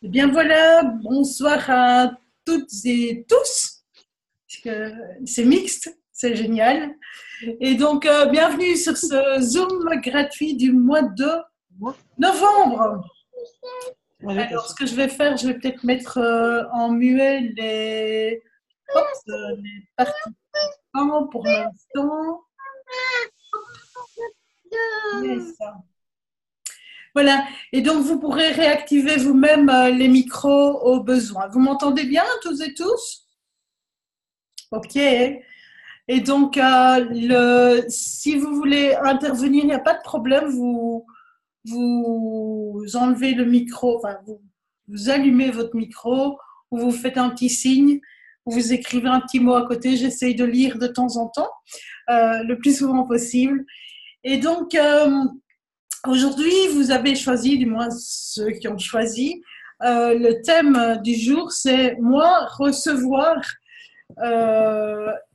Eh bien voilà, bonsoir à toutes et tous, parce que c'est mixte, c'est génial. Et donc, bienvenue sur ce Zoom gratuit du mois de novembre. Alors, ce que je vais faire, je vais peut-être mettre en muet les participants pour l'instant. Yes. Voilà, et donc vous pourrez réactiver vous-même les micros au besoin. Vous m'entendez bien, tous et tous? Ok. Et donc, si vous voulez intervenir, il n'y a pas de problème. Vous enlevez le micro, enfin, vous allumez votre micro, ou vous faites un petit signe, ou vous écrivez un petit mot à côté. J'essaye de lire de temps en temps, le plus souvent possible. Et donc, aujourd'hui, vous avez choisi, du moins ceux qui ont choisi, le thème du jour, c'est moi recevoir.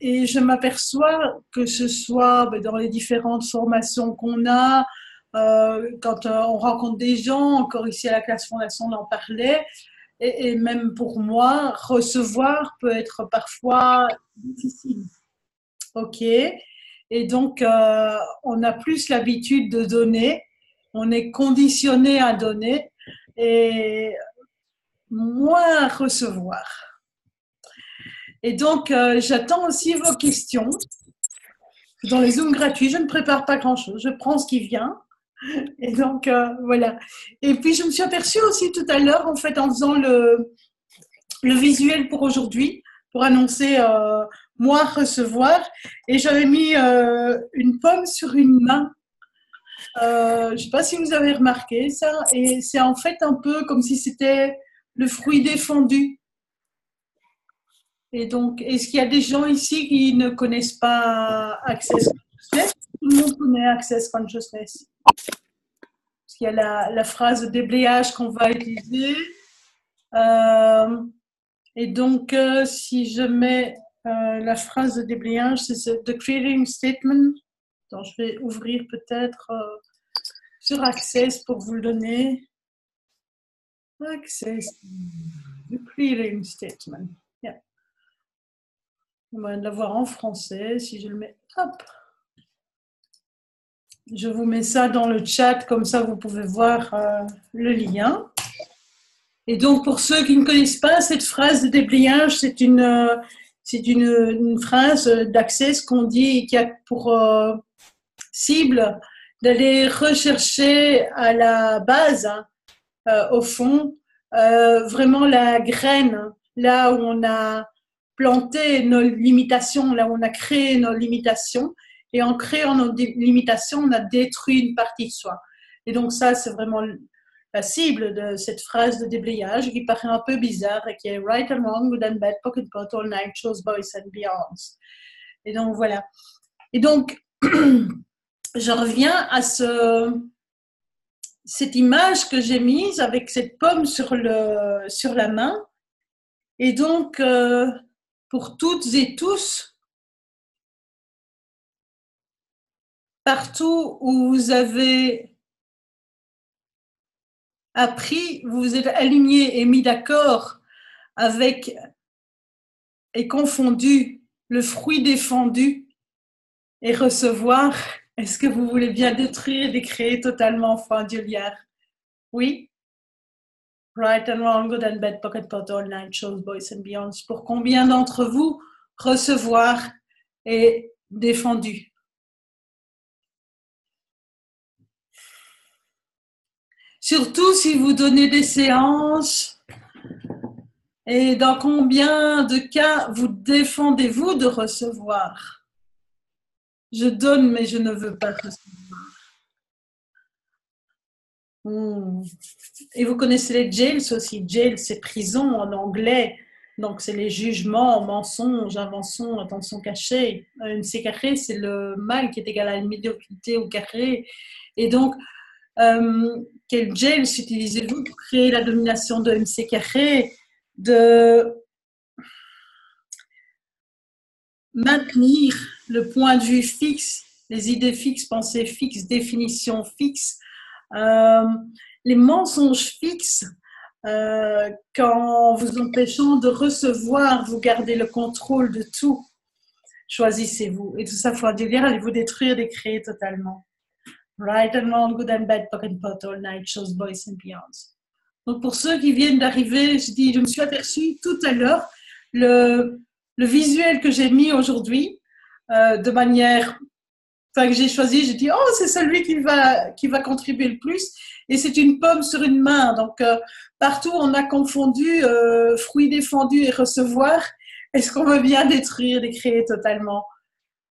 Et je m'aperçois que ce soit dans les différentes formations qu'on a, quand on rencontre des gens, encore ici à la classe fondation on en parlait, et même pour moi, recevoir peut être parfois difficile. Ok. Et donc, on a plus l'habitude de donner, on est conditionné à donner et moins à recevoir. Et donc, j'attends aussi vos questions. Dans les Zooms gratuits, je ne prépare pas grand-chose, je prends ce qui vient. Et donc, voilà. Et puis, je me suis aperçue aussi tout à l'heure, en fait, en faisant le visuel pour aujourd'hui, pour annoncer moi recevoir, et j'avais mis une pomme sur une main. Je ne sais pas si vous avez remarqué ça, et c'est en fait un peu comme si c'était le fruit défendu. Et donc, est-ce qu'il y a des gens ici qui ne connaissent pas Access Consciousness? Tout le monde connaît Access Consciousness. Parce qu'il y a la phrase de déblayage qu'on va utiliser. Et donc, si je mets la phrase de déblayage, c'est The Creating Statement. Donc, je vais ouvrir peut-être sur Access pour vous le donner. Access, The Creating Statement. Yeah. On va l'avoir en français. Si je le mets, hop. Je vous mets ça dans le chat, comme ça vous pouvez voir le lien. Et donc, pour ceux qui ne connaissent pas cette phrase de déblayage, c'est une phrase d'Access qu'on dit qui a pour cible d'aller rechercher à la base, au fond, vraiment la graine, là où on a planté nos limitations, là où on a créé nos limitations. Et en créant nos limitations, on a détruit une partie de soi. Et donc ça, c'est vraiment la cible de cette phrase de déblayage qui paraît un peu bizarre et qui est right and wrong, good and bad, pocket pot, all night, shows, boys and beyonds. Et donc voilà. Et donc, je reviens à cette image que j'ai mise avec cette pomme sur la main. Et donc, pour toutes et tous, partout où vous avez appris, vous vous êtes aligné et mis d'accord avec et confondu le fruit défendu et recevoir, est-ce que vous voulez bien détruire et décréer totalement fin du liard? Oui? Right and wrong, good and bad, pocket pot, all night, shows, boys and beyonds. Pour combien d'entre vous recevoir est défendu? Surtout si vous donnez des séances, et dans combien de cas vous défendez-vous de recevoir? Je donne, mais je ne veux pas recevoir. Et vous connaissez les jails aussi. Jail, c'est prison en anglais. Donc, c'est les jugements, mensonges, inventions, attention cachée. MC carré, c'est le mal qui est égal à une médiocrité au carré. Et donc, quel jail utilisez-vous pour créer la domination de MC carré, de maintenir le point de vue fixe, les idées fixes, pensées fixes, définitions fixes, les mensonges fixes, qu'en vous empêchant de recevoir, vous gardez le contrôle de tout. Choisissez-vous. Et tout ça, faut dire, allez-vous détruire, décréer totalement. Right and wrong, good and bad, pock and pot, all night, shows, boys and beyonds. Donc pour ceux qui viennent d'arriver, je me suis aperçue tout à l'heure, le visuel que j'ai mis aujourd'hui, de manière, que j'ai choisi, j'ai dit, oh, c'est celui qui va contribuer le plus. Et c'est une pomme sur une main. Donc partout, on a confondu fruit défendu et recevoir. Est-ce qu'on veut bien détruire, décréer totalement?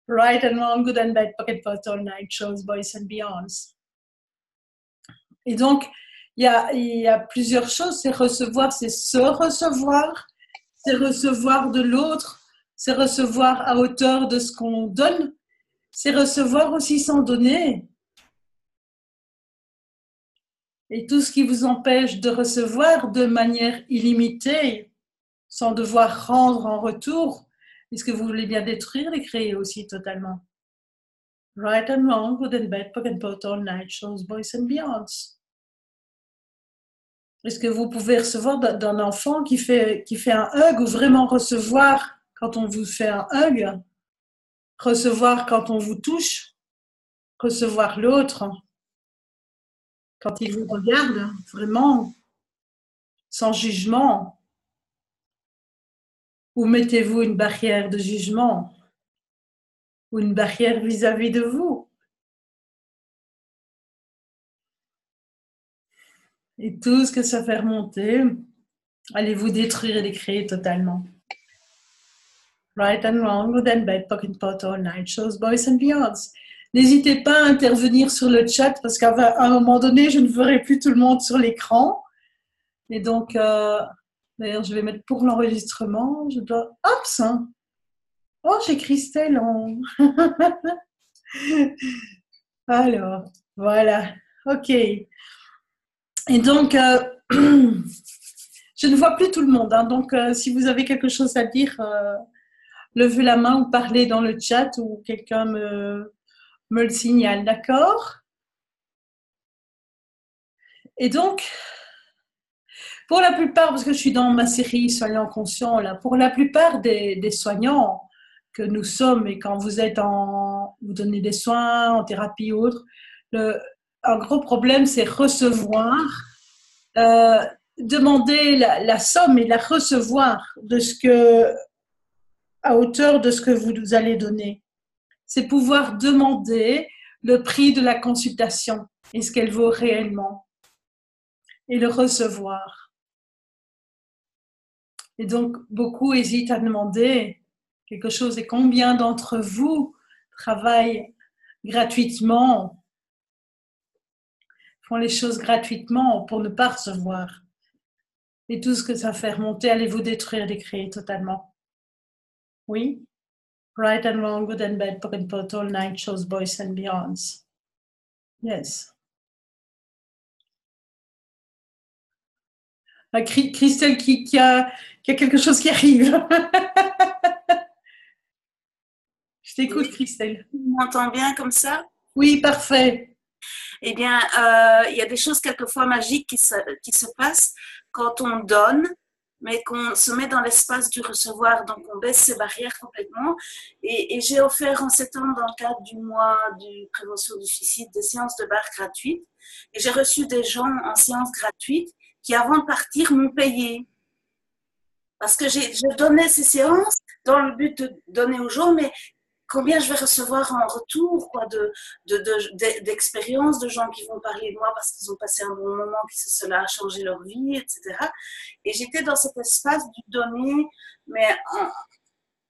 Right and wrong, good and bad, pocket pot, all night, shows, boys and beyonds. Et donc, il y a plusieurs choses. C'est recevoir, c'est se recevoir, c'est recevoir de l'autre, c'est recevoir à hauteur de ce qu'on donne, c'est recevoir aussi sans donner. Et tout ce qui vous empêche de recevoir de manière illimitée, sans devoir rendre en retour, est-ce que vous voulez bien détruire et créer aussi totalement? Right and wrong, good and bad, pock and pot, all night, shows, boys and beyonds. Est-ce que vous pouvez recevoir d'un enfant qui fait un hug ou vraiment recevoir quand on vous fait un hug, recevoir quand on vous touche, recevoir l'autre quand il vous regarde, vraiment, sans jugement? Ou mettez-vous une barrière de jugement ou une barrière vis-à-vis de vous? Et tout ce que ça fait remonter, allez-vous détruire et décréer totalement. Right and wrong, good and bad, pock and pot, all night, shows, boys and beyonds. N'hésitez pas à intervenir sur le chat parce qu'à un moment donné, je ne verrai plus tout le monde sur l'écran. Et donc, d'ailleurs, je vais mettre pour l'enregistrement. Je dois... Hop, oh, j'ai Christelle en... Alors, voilà. OK. Et donc, je ne vois plus tout le monde. Hein, donc, si vous avez quelque chose à dire, levez la main ou parlez dans le chat ou quelqu'un me le signale. D'accord? Et donc, pour la plupart, parce que je suis dans ma série Soignants conscients, là, pour la plupart des soignants que nous sommes, et quand vous êtes vous donnez des soins, en thérapie ou autre, un gros problème, c'est recevoir, demander la somme et la recevoir à hauteur de ce que vous nous allez donner. C'est pouvoir demander le prix de la consultation et ce qu'elle vaut réellement et le recevoir. Et donc, beaucoup hésitent à demander quelque chose. Et combien d'entre vous travaillent gratuitement, font les choses gratuitement pour ne pas recevoir? Et tout ce que ça fait remonter, allez-vous détruire, décréer totalement? Oui? Right and wrong, good and bad, pock and pot, all night, shows, boys and beyonds. Yes. Christelle qui a quelque chose qui arrive. Je t'écoute, oui. Christelle. Tu m'entends bien comme ça? Oui, parfait. Eh bien, il y a des choses quelquefois magiques qui se passent quand on donne, mais qu'on se met dans l'espace du recevoir, donc on baisse ses barrières complètement. Et j'ai offert en septembre, dans le cadre du mois de prévention du suicide, des séances de bar gratuites. Et j'ai reçu des gens en séance gratuite qui, avant de partir, m'ont payé. Parce que je donnais ces séances dans le but de donner aux gens, mais combien je vais recevoir en retour, quoi, d'expériences de gens qui vont parler de moi parce qu'ils ont passé un bon moment, que cela a changé leur vie, etc. Et j'étais dans cet espace du donner, mais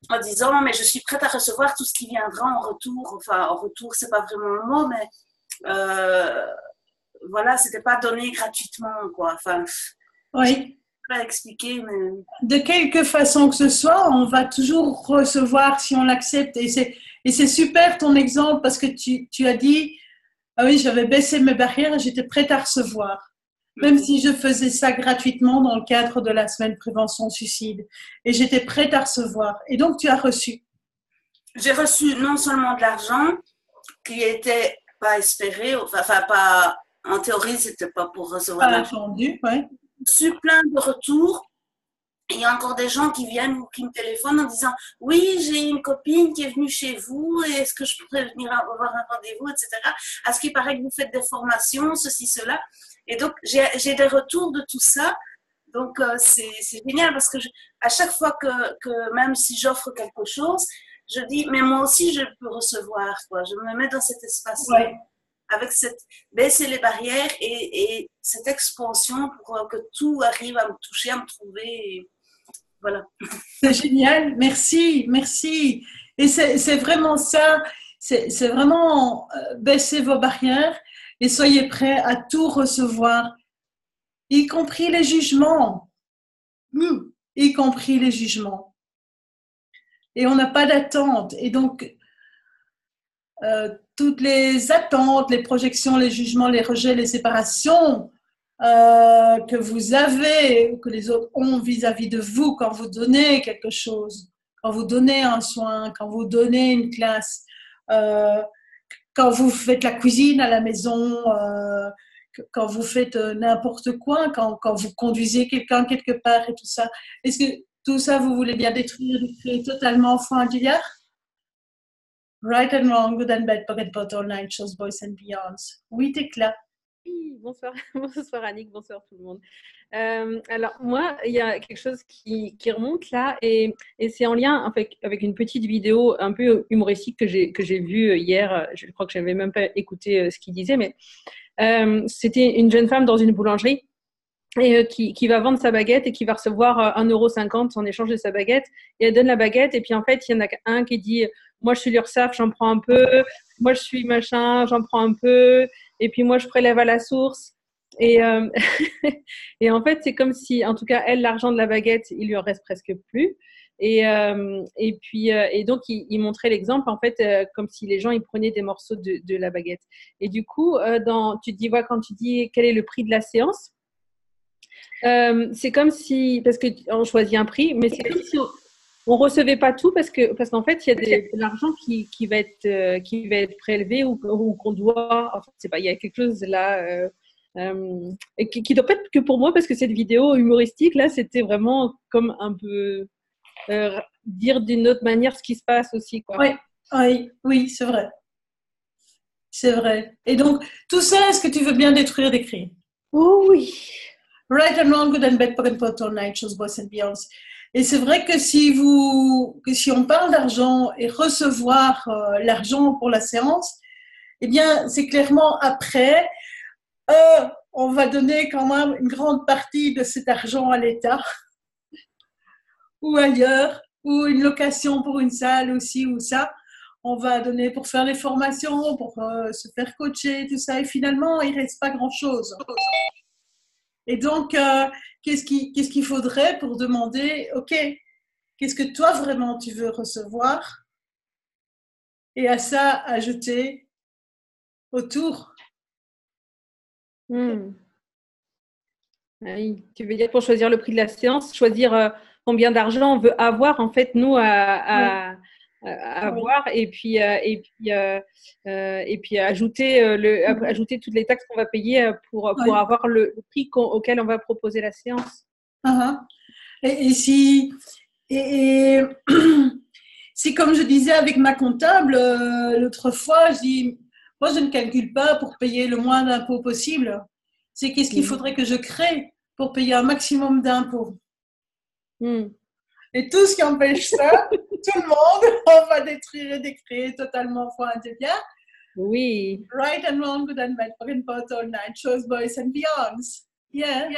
en disant, mais je suis prête à recevoir tout ce qui viendra en retour. Enfin, en retour, c'est pas vraiment le mot, mais voilà, c'était pas donné gratuitement, quoi. Enfin, oui. Pas expliquer, mais... De quelque façon que ce soit, on va toujours recevoir si on l'accepte. Et c'est super ton exemple parce que tu as dit, ah oui, j'avais baissé mes barrières et j'étais prête à recevoir. Même si je faisais ça gratuitement dans le cadre de la semaine prévention suicide. Et j'étais prête à recevoir. Et donc, tu as reçu. J'ai reçu non seulement de l'argent qui n'était pas espéré, enfin pas... En théorie, c'était pas pour recevoir pas attendu, ouais. reçu plein de retours. Il y a encore des gens qui viennent ou qui me téléphonent en disant oui, j'ai une copine qui est venue chez vous, et est-ce que je pourrais venir avoir un rendez-vous, etc. À ce qui paraît que vous faites des formations, ceci, cela. Et donc, j'ai des retours de tout ça. Donc, c'est génial parce que à chaque fois que même si j'offre quelque chose, je dis, mais moi aussi, je peux recevoir, quoi. Je me mets dans cet espace-là, Ouais. avec baisser les barrières et cette expansion pour que tout arrive à me toucher, à me trouver. Et voilà. C'est génial, merci, merci. Et c'est vraiment ça, c'est vraiment baisser vos barrières et soyez prêts à tout recevoir, y compris les jugements, y compris les jugements. Et on n'a pas d'attente. Et donc, toutes les attentes, les projections, les jugements, les rejets, les séparations que vous avez, que les autres ont vis-à-vis de vous quand vous donnez quelque chose, quand vous donnez un soin, quand vous donnez une classe, quand vous faites la cuisine à la maison, quand vous faites n'importe quoi, quand vous conduisez quelqu'un quelque part et tout ça. Est-ce que tout ça, vous voulez bien détruire, détruire totalement au fond un milliard? Right and wrong, good and bad, pocket pot, all night, shows, boys and beyonds. Oui, t'es là. Oui, bonsoir, bonsoir Annick, bonsoir tout le monde. Alors moi, il y a quelque chose qui remonte là et c'est en lien avec une petite vidéo un peu humoristique que j'ai vue hier. Je crois que je n'avais même pas écouté ce qu'il disait, mais c'était une jeune femme dans une boulangerie et qui va vendre sa baguette et qui va recevoir 1,50 € en échange de sa baguette. Et elle donne la baguette et puis en fait, il y en a un qui dit « Moi, je suis l'URSSAF, j'en prends un peu. Moi, je suis machin, j'en prends un peu. Et puis moi, je prélève à la source. » Et, et en fait, c'est comme si, en tout cas, elle, l'argent de la baguette, il lui en reste presque plus. Et donc, il montrait l'exemple, en fait, comme si les gens, ils prenaient des morceaux de la baguette. Et du coup, tu te dis, ouais, quand tu dis quel est le prix de la séance, c'est comme si, parce qu'on choisit un prix, mais c'est comme si on recevait pas tout parce qu'en fait, il y a de l'argent qui va être prélevé ou qu'on doit, enfin, c'est pas, il y a quelque chose là, qui doit pas être que pour moi parce que cette vidéo humoristique là, c'était vraiment comme un peu dire d'une autre manière ce qui se passe aussi, quoi. Oui, c'est vrai. C'est vrai. Et donc, tout ça, est-ce que tu veux bien détruire, décrire? Oh oui. Right and wrong, good and bad, pocket pot, all night, shows, boys and beyonds. Et c'est vrai que si on parle d'argent et recevoir l'argent pour la séance, eh bien, c'est clairement après, on va donner quand même une grande partie de cet argent à l'État ou ailleurs, ou une location pour une salle aussi ou ça. On va donner pour faire les formations, pour se faire coacher, tout ça. Et finalement, il ne reste pas grand-chose. Et donc, qu'est-ce qu'il faudrait pour demander, OK, qu'est-ce que toi vraiment tu veux recevoir? Et à ça, ajouter autour. Oui. Tu veux dire pour choisir le prix de la séance, choisir combien d'argent on veut avoir, en fait, nous, à avoir, et puis ajouter, ajouter toutes les taxes qu'on va payer pour avoir le prix auquel on va proposer la séance. Et si comme je disais avec ma comptable l'autre fois, je dis, moi je ne calcule pas pour payer le moins d'impôts possible. C'est qu'est-ce qu'il faudrait que je crée pour payer un maximum d'impôts. Et tout ce qui empêche ça, tout le monde, on va détruire et décréer totalement foi un bien. Oui. Right and wrong, good and bad, pocket pot, all night, shows, boys and beyonds. Yeah.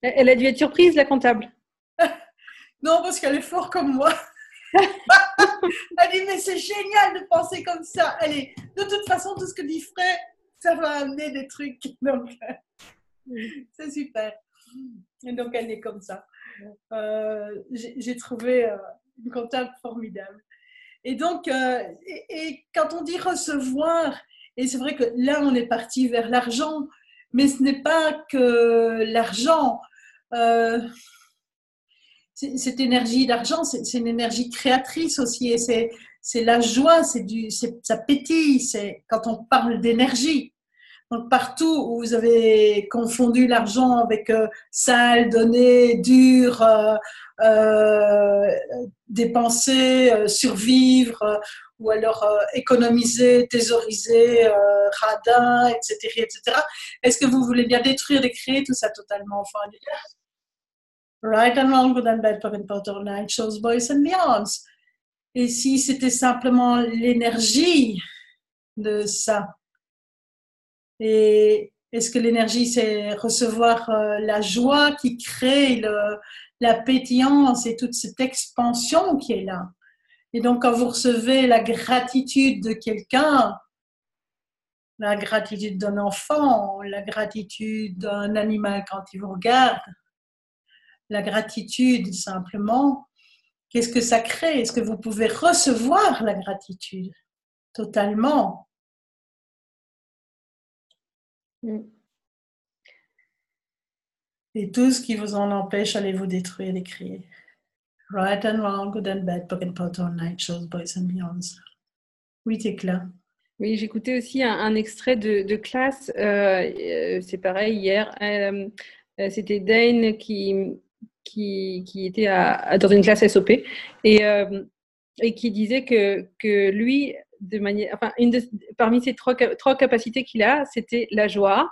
Elle a dû être surprise, la comptable. Non, parce qu'elle est forte comme moi. Elle dit, mais c'est génial de penser comme ça. Allez, de toute façon, tout ce que dit Frey, ça va amener des trucs. Donc, c'est super. Et donc, elle est comme ça. J'ai trouvé une comptable formidable. Et donc, et quand on dit recevoir, et c'est vrai que là, on est parti vers l'argent, mais ce n'est pas que l'argent. Cette énergie d'argent, c'est une énergie créatrice aussi, et c'est la joie, ça pétille, c'est quand on parle d'énergie. Donc, partout où vous avez confondu l'argent avec sale, donner, dur, dépenser, survivre, ou alors économiser, thésauriser, radin, etc., etc. Est-ce que vous voulez bien détruire et créer tout ça totalement? Enfin, right and wrong, good and bad, pocket potter, night shows, boys and beyonds. Et si c'était simplement l'énergie de ça? Et est-ce que l'énergie, c'est recevoir la joie qui crée la pétillance et toute cette expansion qui est là? Et donc, quand vous recevez la gratitude de quelqu'un, la gratitude d'un enfant, la gratitude d'un animal quand il vous regarde, la gratitude simplement, qu'est-ce que ça crée? Est-ce que vous pouvez recevoir la gratitude totalement? Et tout ce qui vous en empêche, allez vous détruire et créer. Right and wrong, good and bad, pocket potter, night shows, boys and beyonds. Oui, Tecla. Oui, j'écoutais aussi un extrait de classe, c'est pareil hier. C'était Dane qui était dans une classe SOP et qui disait que lui, de manière, enfin, parmi ces trois capacités qu'il a, c'était la joie,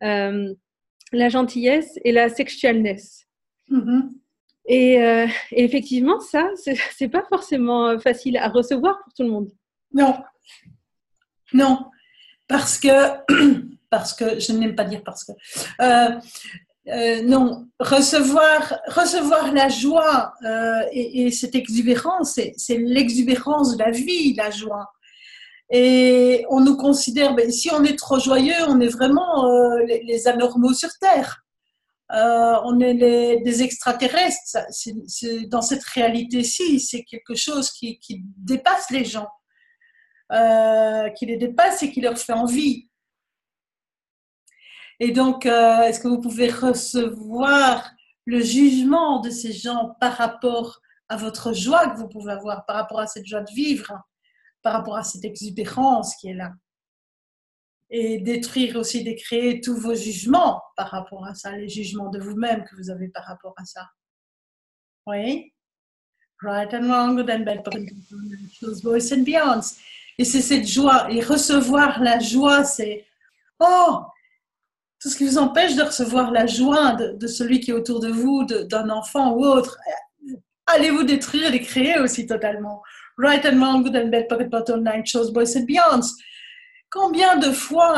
la gentillesse et la sexualness. Mm-hmm. Et effectivement, ça, c'est pas forcément facile à recevoir pour tout le monde. Non, non, parce que je n'aime pas dire parce que. Non, recevoir la joie et cette exubérance, c'est l'exubérance de la vie, la joie. Et on nous considère, ben, si on est trop joyeux, on est vraiment les anormaux sur Terre. On est des extraterrestres. Dans cette réalité-ci, c'est quelque chose qui dépasse les gens, qui les dépasse et qui leur fait envie. Et donc, est-ce que vous pouvez recevoir le jugement de ces gens par rapport à votre joie que vous pouvez avoir, par rapport à cette joie de vivre, par rapport à cette exubérance qui est là? Et détruire aussi, décréer tous vos jugements par rapport à ça, les jugements de vous-même que vous avez par rapport à ça. Oui? Right and wrong, good and bad, boys and beyonds. Et c'est cette joie. Et recevoir la joie, c'est oh, tout ce qui vous empêche de recevoir la joie de celui qui est autour de vous, d'un enfant ou autre. Allez vous détruire et créer aussi totalement. Right and wrong, good and bad, pocket bottle, night shows, boys and beyonds. Combien de fois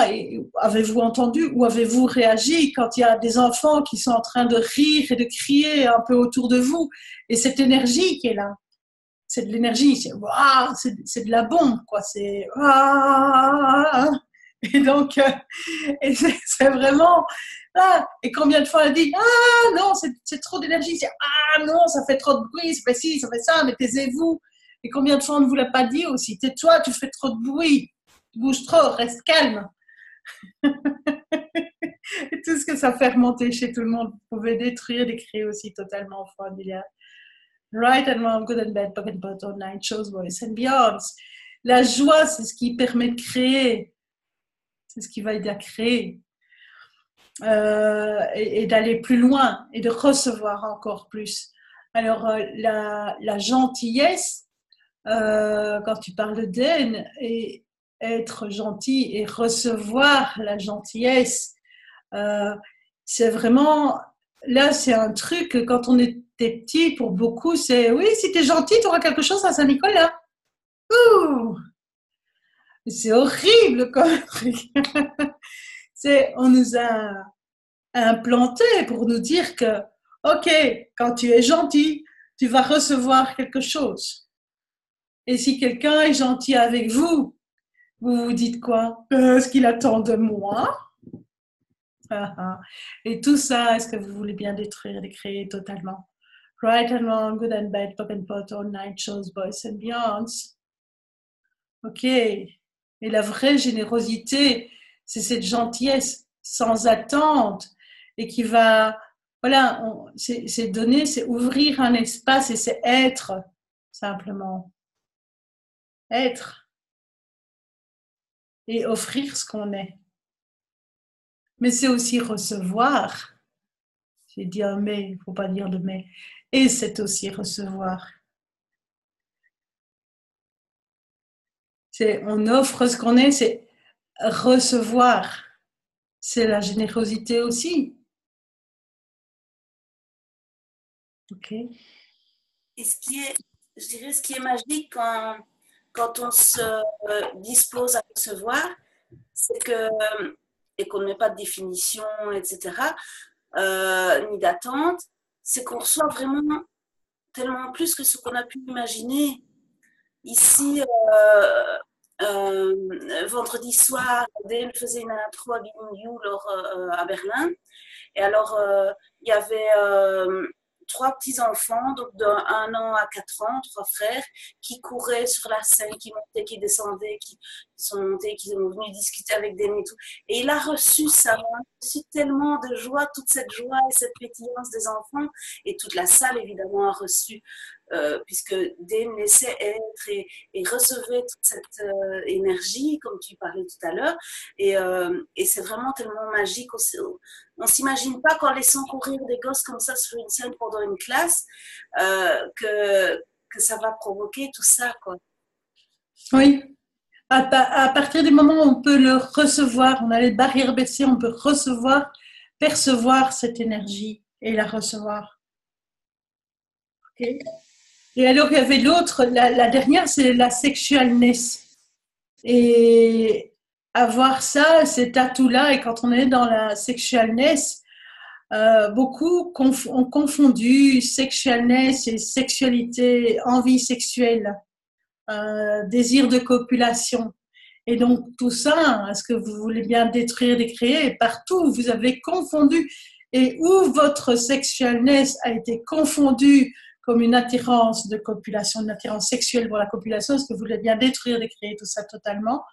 avez-vous entendu ou avez-vous réagi quand il y a des enfants qui sont en train de rire et de crier un peu autour de vous, et cette énergie qui est là, c'est de l'énergie, c'est de la bombe, quoi, c'est et donc et c'est vraiment et combien de fois elle dit non, c'est trop d'énergie, c'est non, ça fait trop de bruit, ça fait ci, ça fait ça, mais taisez-vous. Et combien de fois on ne vous l'a pas dit aussi, tais-toi, tu fais trop de bruit, tu bouges trop, reste calme. Et tout ce que ça fait remonter chez tout le monde, vous pouvez détruire, décrire aussi totalement familial. Right and wrong, good and bad, pocket bottle, night shows, boys and beyonds. La joie, c'est ce qui permet de créer, c'est ce qui va aider à créer et d'aller plus loin et de recevoir encore plus. Alors la gentillesse, quand tu parles d'Aine, et être gentil et recevoir la gentillesse, c'est vraiment, là c'est un truc que quand on était petit, pour beaucoup c'est oui, si t'es gentil tu auras quelque chose à Saint-Nicolas. Ouh, c'est horrible comme truc. On nous a implanté pour nous dire que ok, quand tu es gentil tu vas recevoir quelque chose, et si quelqu'un est gentil avec vous, vous vous dites quoi? Ce qu'il attend de moi? Et tout ça, est-ce que vous voulez bien détruire et créer totalement? Right and wrong, good and bad, pop and pot, all night shows, boys and beyonds. Ok. Et la vraie générosité, c'est cette gentillesse sans attente et qui va, voilà, c'est donner, c'est ouvrir un espace et c'est être, simplement. Être. Et offrir ce qu'on est. Mais c'est aussi recevoir. J'ai dit un mais, il ne faut pas dire le mais. Et c'est aussi recevoir. On offre ce qu'on est, c'est recevoir. C'est la générosité aussi. Ok. Et je dirais, ce qui est magique quand on se dispose à recevoir, c'est que, et qu'on ne met pas de définition, etc., ni d'attente, c'est qu'on reçoit vraiment tellement plus que ce qu'on a pu imaginer. Ici, vendredi soir, Dale faisait une intro à Giving You à Berlin. Et alors, il y avait trois petits-enfants, donc de 1 an à 4 ans, trois frères, qui couraient sur la scène, qui montaient, qui descendaient, qui sont montés, qui sont venus discuter avec des et tout. Et il a reçu ça, il a reçu tellement de joie, toute cette joie et cette pétillance des enfants. Et toute la salle, évidemment, a reçu, puisque Dane laissait être et recevait toute cette énergie, comme tu parlais tout à l'heure. Et c'est vraiment tellement magique aussi. On ne s'imagine pas qu'en laissant courir des gosses comme ça sur une scène pendant une classe, que ça va provoquer tout ça, quoi. Oui. À partir du moment où on peut le recevoir, on a les barrières baissées, on peut recevoir, percevoir cette énergie et la recevoir. Okay. Et alors, il y avait l'autre, la dernière, c'est la sexualness. Et avoir ça, cet atout-là, et quand on est dans la sexualness, beaucoup ont confondu sexualness et sexualité, envie sexuelle, désir de copulation. Et donc tout ça, est-ce que vous voulez bien détruire, décréer, et partout vous avez confondu, et où votre sexualness a été confondue comme une attirance de copulation, une attirance sexuelle pour la copulation, est-ce que vous voulez bien détruire, décréer tout ça totalement?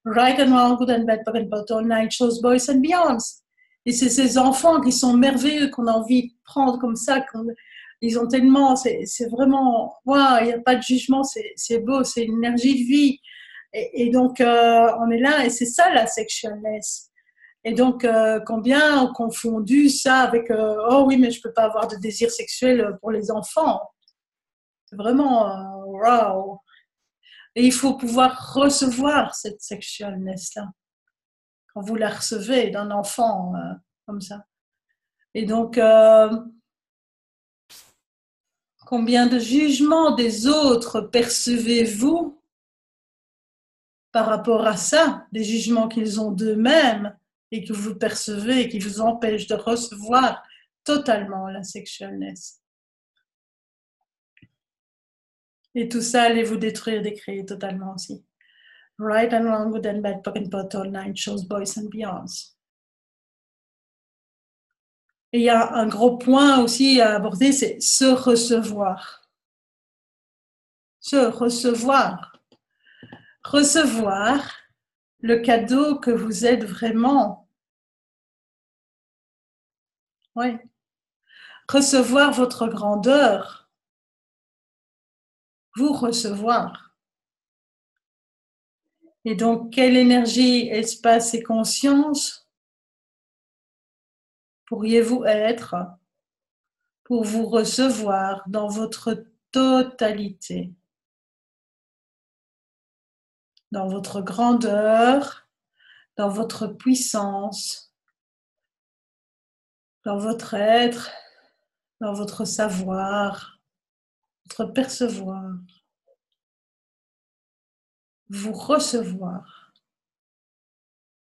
Right and wrong, good and bad, bug and bottle, night shows, boys and beyonds. Et c'est ces enfants qui sont merveilleux, qu'on a envie de prendre comme ça, ils ont tellement, c'est vraiment, wow, il n'y a pas de jugement, c'est beau, c'est une énergie de vie. Et donc, on est là, et c'est ça la sexualness. Et donc, combien ont confondu ça avec oh oui, mais je ne peux pas avoir de désir sexuel pour les enfants. C'est vraiment, wow. Et il faut pouvoir recevoir cette sexualness-là. Quand vous la recevez d'un enfant comme ça. Et donc, combien de jugements des autres percevez-vous par rapport à ça, des jugements qu'ils ont d'eux-mêmes et que vous percevez et qui vous empêchent de recevoir totalement la sexualness. Et tout ça, allez vous détruire, décréer totalement aussi. Right and wrong, good and bad, pocket bottle, night shows, boys and beyonds. Et il y a un gros point aussi à aborder, c'est se recevoir. Se recevoir. Recevoir le cadeau que vous êtes vraiment. Oui. Recevoir votre grandeur. Vous recevoir. Et donc, quelle énergie, espace et conscience pourriez-vous être pour vous recevoir dans votre totalité, dans votre grandeur, dans votre puissance, dans votre être, dans votre savoir, votre percevoir, vous recevoir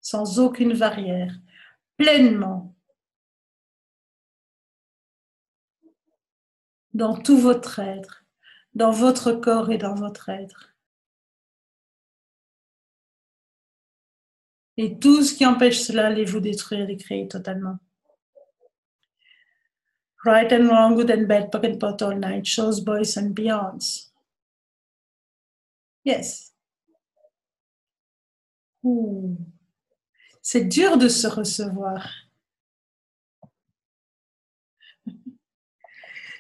sans aucune barrière, pleinement, dans tout votre être, dans votre corps et dans votre être. Et tout ce qui empêche cela, allez vous détruire, les créer totalement. Right and wrong, good and bad, pocket bottle, night shows, boys and beyonds. Yes. Ouh. C'est dur de se recevoir.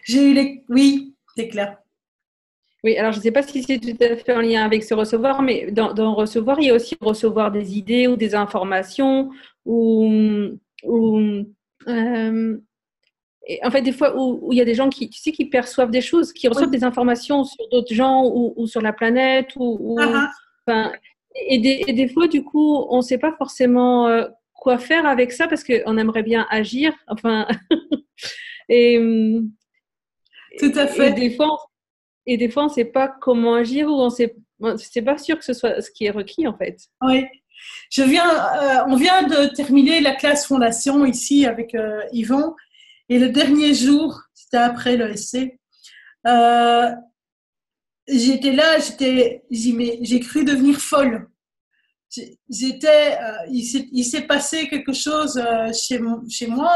J'ai eu les... Oui, c'est clair. Oui, alors je ne sais pas si c'est tout à fait en lien avec ce recevoir, mais dans recevoir, il y a aussi recevoir des idées ou des informations ou et en fait, des fois où il y a des gens qui, tu sais, qui perçoivent des choses, qui reçoivent Oui. des informations sur d'autres gens ou sur la planète, Ah, enfin, et des fois, du coup, on ne sait pas forcément quoi faire avec ça parce qu'on aimerait bien agir. Enfin, et, tout à et fait. des fois, on ne sait pas comment agir ou c'est pas sûr que ce soit ce qui est requis, en fait. Oui. On vient de terminer la classe fondation ici avec Yvon. Et le dernier jour, c'était après le SC, euh, j'étais là, j'ai cru devenir folle. Il s'est passé quelque chose chez moi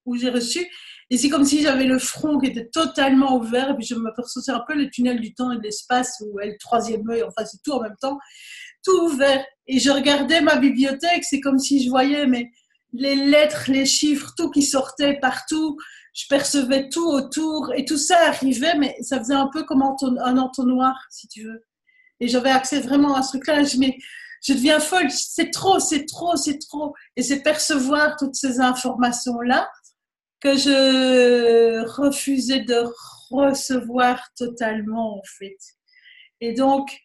où j'ai reçu, et c'est comme si j'avais le front qui était totalement ouvert, et puis je me perçois un peu le tunnel du temps et de l'espace, où est le troisième œil, enfin c'est tout en même temps, tout ouvert. Et je regardais ma bibliothèque, c'est comme si je voyais les lettres, les chiffres, tout qui sortait partout. Je percevais tout autour et tout ça arrivait, mais ça faisait un peu comme un entonnoir, si tu veux. Et j'avais accès vraiment à ce truc-là. Je deviens folle, c'est trop, c'est trop, c'est trop. Et c'est percevoir toutes ces informations-là que je refusais de recevoir totalement, en fait. Et donc,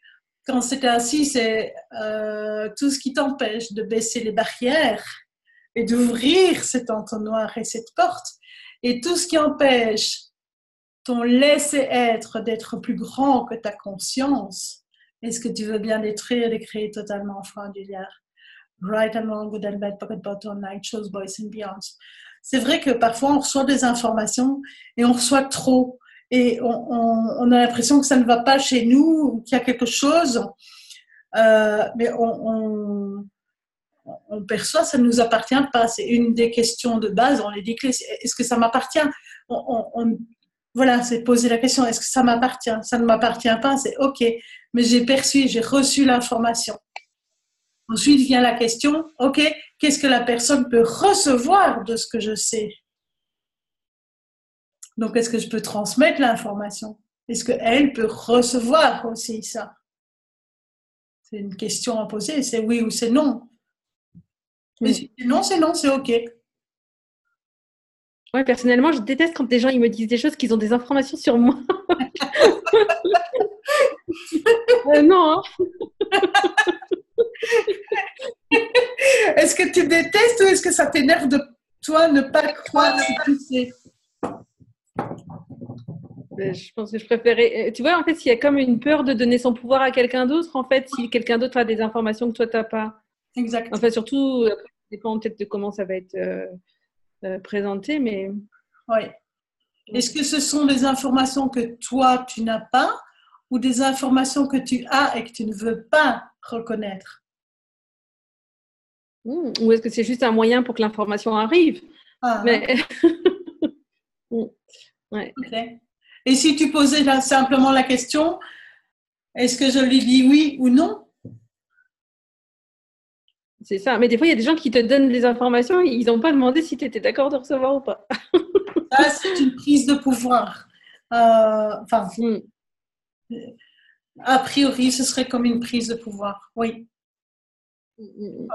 quand c'est ainsi, c'est tout ce qui t'empêche de baisser les barrières et d'ouvrir cet entonnoir et cette porte, et tout ce qui empêche ton laisser-être d'être plus grand que ta conscience. Est-ce que tu veux bien détruire et créer totalement singulière? Right and wrong, good and bad, pocket bottom, night shows, boys and beyonds. C'est vrai que parfois on reçoit des informations et on reçoit trop. Et on a l'impression que ça ne va pas chez nous, ou qu'il y a quelque chose, mais on perçoit, ça ne nous appartient pas. C'est une des questions de base. On les dit, est-ce que ça m'appartient? Voilà, c'est poser la question, est-ce que ça m'appartient? Ça ne m'appartient pas, c'est OK. Mais j'ai perçu, j'ai reçu l'information. Ensuite vient la question, OK, qu'est-ce que la personne peut recevoir de ce que je sais? Donc, est-ce que je peux transmettre l'information? Est-ce qu'elle peut recevoir aussi ça? C'est une question à poser, c'est oui ou c'est non. Mais si c'est non, c'est non, c'est OK. Ouais, personnellement, je déteste quand des gens ils me disent des choses qu'ils ont des informations sur moi. Non, hein. Est-ce que tu détestes ou est-ce que ça t'énerve de toi ne pas croire ce que tu sais? Je pense que je préférais. Tu vois, en fait, s'il y a comme une peur de donner son pouvoir à quelqu'un d'autre, en fait, si quelqu'un d'autre a des informations que toi, tu n'as pas. Exact. Enfin, surtout, après, ça dépend peut-être de comment ça va être présenté, mais. Oui. Est-ce que ce sont des informations que toi, tu n'as pas ou des informations que tu as et que tu ne veux pas reconnaître? Ou est-ce que c'est juste un moyen pour que l'information arrive? Ah, Mais. Ouais. okay. Et si tu posais là, simplement la question, est-ce que je lui dis oui ou non? C'est ça. Mais des fois, il y a des gens qui te donnent les informations, ils n'ont pas demandé si tu étais d'accord de recevoir ou pas. Ça, c'est une prise de pouvoir. Enfin, a priori, ce serait comme une prise de pouvoir. Oui. Oui.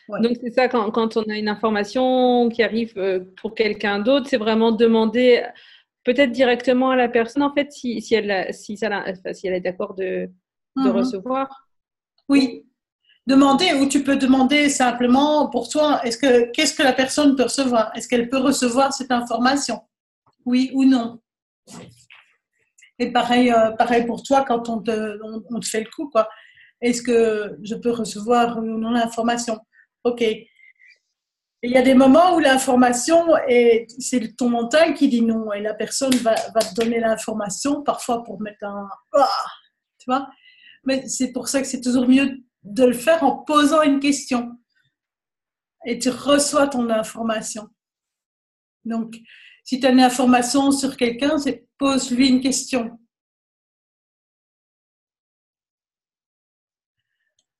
Oui. Donc, c'est ça, quand on a une information qui arrive pour quelqu'un d'autre, c'est vraiment demander peut-être directement à la personne, en fait, si elle est d'accord de recevoir. Oui. Demander, ou tu peux demander simplement pour toi, qu'est-ce que la personne peut recevoir? Est-ce qu'elle peut recevoir cette information? Oui ou non? Et pareil, pareil pour toi quand on te fait le coup, quoi. Est-ce que je peux recevoir ou non l'information? OK. Il y a des moments où l'information, c'est ton mental qui dit non, et la personne va te donner l'information, parfois pour mettre tu vois. Mais c'est pour ça que c'est toujours mieux de le faire en posant une question. Et tu reçois ton information. Donc, si tu as une information sur quelqu'un, c'est pose-lui une question.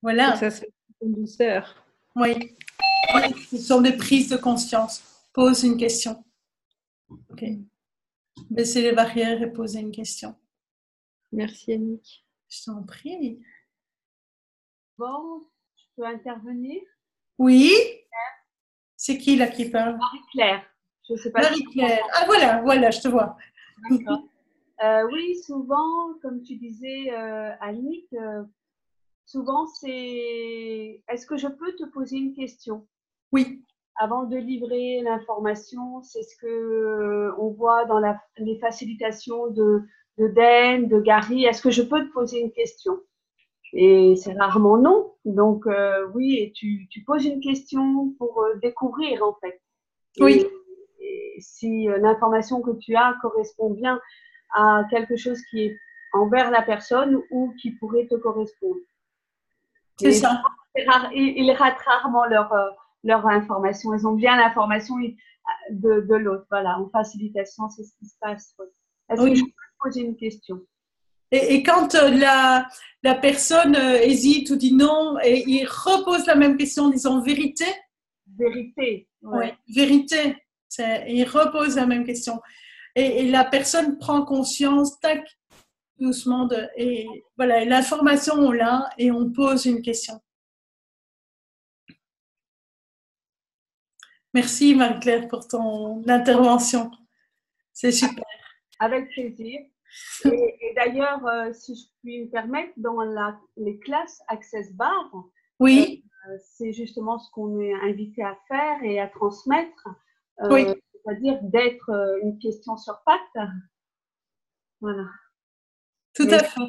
Voilà. Donc, ça se fait en douceur. Oui. Ce sont des prises de conscience. Pose une question. OK. Baisser les barrières et poser une question. Merci, Annick. Je t'en prie. Bon, je peux intervenir? Oui, c'est qui là qui parle? Marie-Claire. Je ne sais pas si. Marie-Claire. Ah voilà, voilà, je te vois. D'accord. Oui, souvent, comme tu disais, Annick, souvent c'est est-ce que je peux te poser une question Oui, avant de livrer l'information? C'est ce que on voit dans les facilitations de Den, de Gary. Est-ce que je peux te poser une question? Et c'est rarement non. Donc oui, et tu poses une question pour découvrir en fait. oui, Et si l'information que tu as correspond bien à quelque chose qui est envers la personne ou qui pourrait te correspondre. c'est Mais ça. ils ratent rarement leur information. Ils ont bien l'information de l'autre. Voilà, en facilitation, c'est ce qui se passe. Est-ce que je peux Oui. te poser une question? Et quand la personne hésite ou dit non, et il repose la même question en disant vérité, Vérité. oui, Ouais. vérité, il repose la même question. Et la personne prend conscience, tac, doucement, et voilà, l'information, on l'a, et on pose une question. Merci Marie-Claire pour ton intervention. C'est super. Avec plaisir. Et d'ailleurs, si je puis me permettre, dans les classes Access Bar, Oui, c'est justement ce qu'on est invité à faire et à transmettre, oui, c'est-à-dire d'être une question sur pattes. Voilà. tout à fait.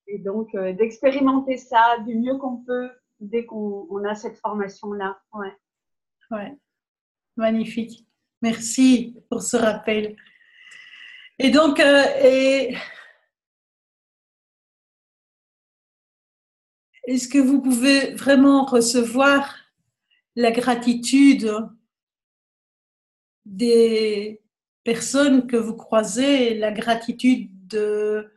Et donc, d'expérimenter ça du mieux qu'on peut dès qu'on a cette formation-là. Ouais. Ouais, magnifique. Merci pour ce rappel. Et donc, est-ce que vous pouvez vraiment recevoir la gratitude des personnes que vous croisez, la gratitude de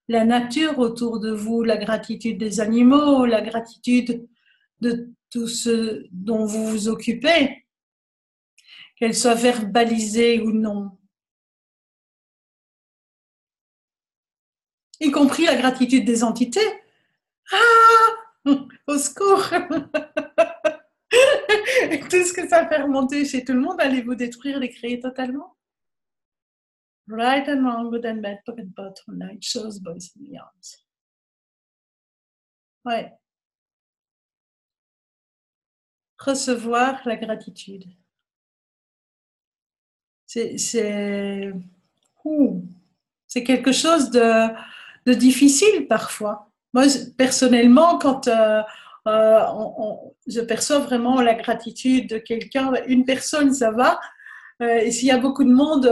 la nature autour de vous, la gratitude des animaux, la gratitude de tout ce dont vous vous occupez, qu'elle soit verbalisée ou non, y compris la gratitude des entités. Ah, au secours! Et tout ce que ça fait remonter chez tout le monde, allez vous détruire, les créer totalement? Right and wrong, good and bad, top and bottom, night shows, boys and beyonds. Ouais. Recevoir la gratitude. C'est quelque chose de difficile parfois. Moi, personnellement, quand je perçois vraiment la gratitude de quelqu'un, une personne, ça va. Et s'il y a beaucoup de monde,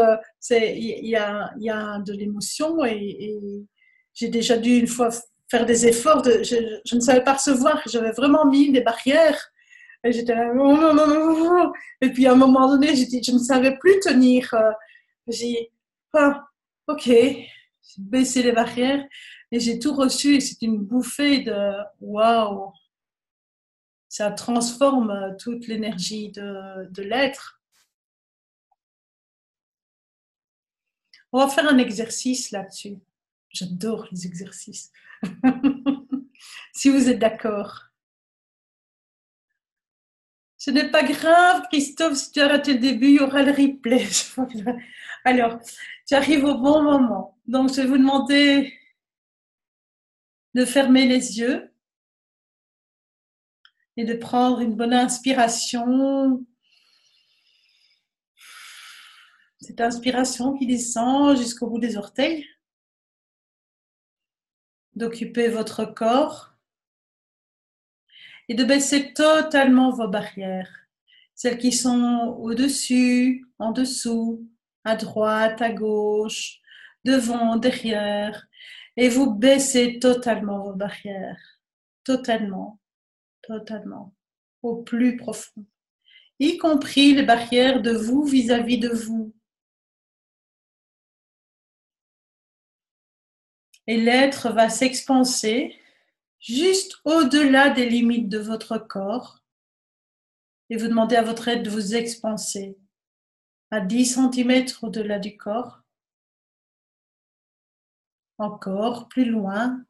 il y a de l'émotion et j'ai déjà dû une fois faire des efforts. Je ne savais pas recevoir, j'avais vraiment mis des barrières. Et j'étais là, non, non, non, non. Et puis à un moment donné, je ne savais plus tenir. J'ai dit, ah, ok, j'ai baissé les barrières et j'ai tout reçu et c'est une bouffée de waouh. Ça transforme toute l'énergie de l'être. On va faire un exercice là-dessus. J'adore les exercices. Si vous êtes d'accord. Ce n'est pas grave, Christophe, si tu as raté le début, il y aura le replay. Alors, tu arrives au bon moment. Donc, je vais vous demander de fermer les yeux et de prendre une bonne inspiration. Cette inspiration qui descend jusqu'au bout des orteils. D'occuper votre corps et de baisser totalement vos barrières. Celles qui sont au-dessus, en dessous, à droite, à gauche, devant, derrière. Et vous baissez totalement vos barrières. Totalement, totalement, au plus profond. Y compris les barrières de vous vis-à-vis de vous. Et l'être va s'expanser juste au-delà des limites de votre corps. Et vous demandez à votre être de vous expanser à 10 centimètres au-delà du corps. Encore plus loin,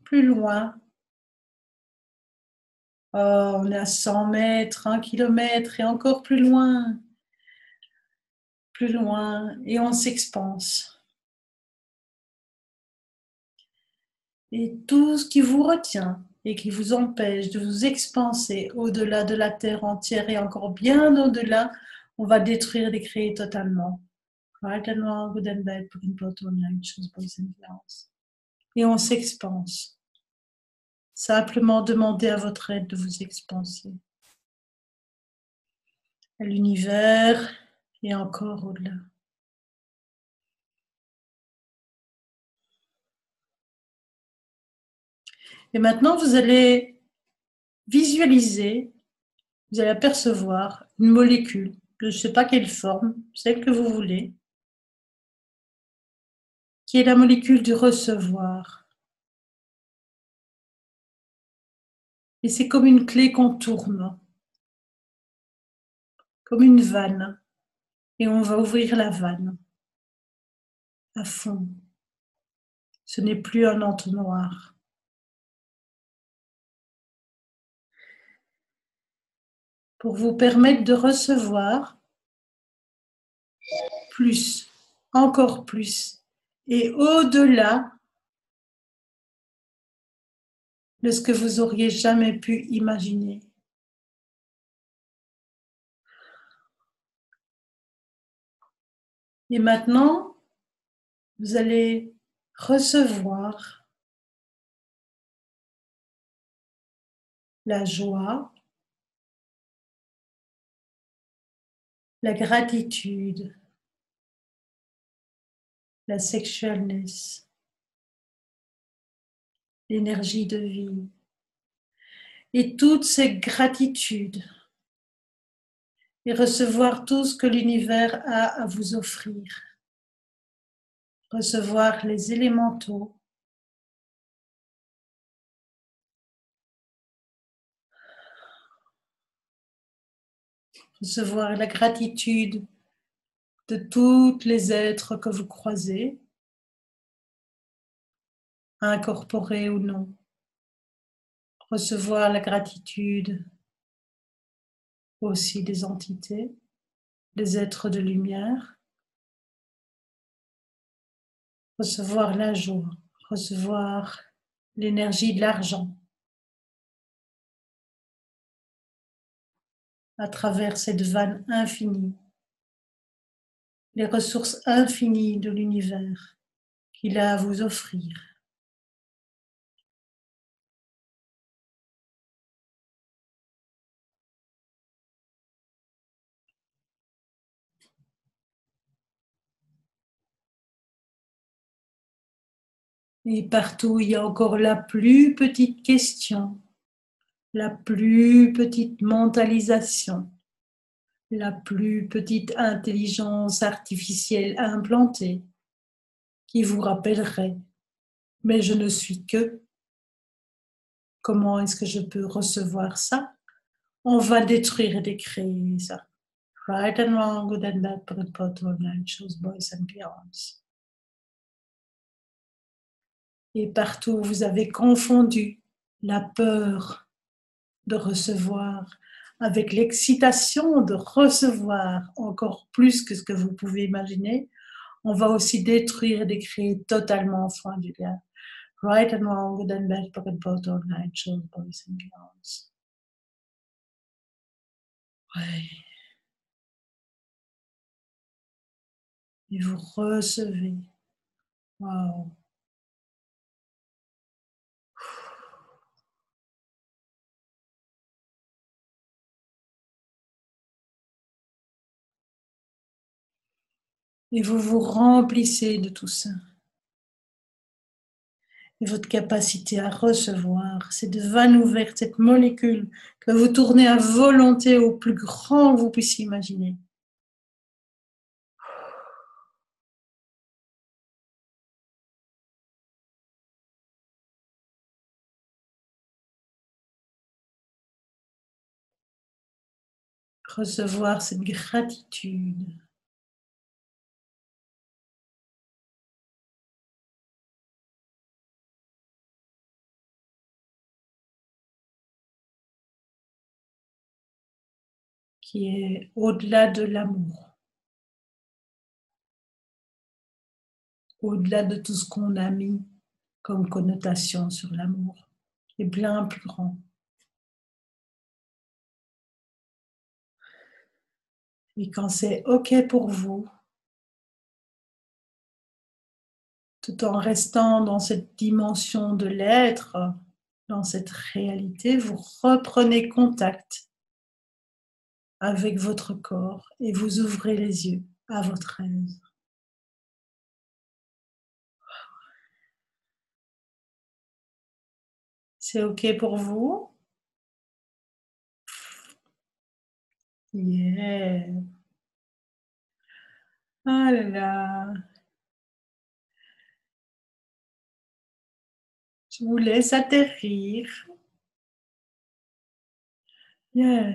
plus loin, On est à 100 mètres, 1 kilomètre et encore plus loin, et on s'expanse. Et tout ce qui vous retient et qui vous empêche de vous expanser au-delà de la Terre entière et encore bien au-delà, on va détruire et créer totalement. Et on s'expanse. Simplement demandez à votre aide de vous expanser. À l'univers et encore au-delà. Et maintenant, vous allez visualiser, vous allez apercevoir une molécule, je ne sais pas quelle forme, celle que vous voulez, qui est la molécule du recevoir. Et c'est comme une clé qu'on tourne, comme une vanne. Et on va ouvrir la vanne à fond. Ce n'est plus un entonnoir. Pour vous permettre de recevoir plus, encore plus, et au-delà de ce que vous auriez jamais pu imaginer. Et maintenant, vous allez recevoir la joie, la gratitude, la sexualness, l'énergie de vie et toutes ces gratitudes et recevoir tout ce que l'univers a à vous offrir. Recevoir les élémentaux, recevoir la gratitude de tous les êtres que vous croisez, incorporés ou non. Recevoir la gratitude aussi des entités, des êtres de lumière. Recevoir la joie, recevoir l'énergie de l'argent à travers cette vanne infinie, les ressources infinies de l'univers qu'il a à vous offrir. Et partout, il y a encore la plus petite question, la plus petite mentalisation, la plus petite intelligence artificielle implantée qui vous rappellerait, mais je ne suis que, comment est-ce que je peux recevoir ça? On va détruire et décréer ça. Right and wrong, good and bad, pot and pot, online, shows, boys and girls. Et partout, vous avez confondu la peur de recevoir avec l'excitation de recevoir encore plus que ce que vous pouvez imaginer. On va aussi détruire et décréer totalement soin du gars. Right and wrong, good and bad, pot and pot, online, shows, boys and girls. Ouais. Et vous recevez. Wow. Et vous vous remplissez de tout ça. Et votre capacité à recevoir, cette vanne ouverte, cette molécule que vous tournez à volonté au plus grand que vous puissiez imaginer. Recevoir cette gratitude. qui est au-delà de l'amour, au-delà de tout ce qu'on a mis comme connotation sur l'amour, qui est bien plus grand. Et quand c'est OK pour vous, tout en restant dans cette dimension de l'être, dans cette réalité, vous reprenez contact avec votre corps et vous ouvrez les yeux à votre aise. C'est OK pour vous? Yeah. Ah là là. Je vous laisse atterrir. Yeah.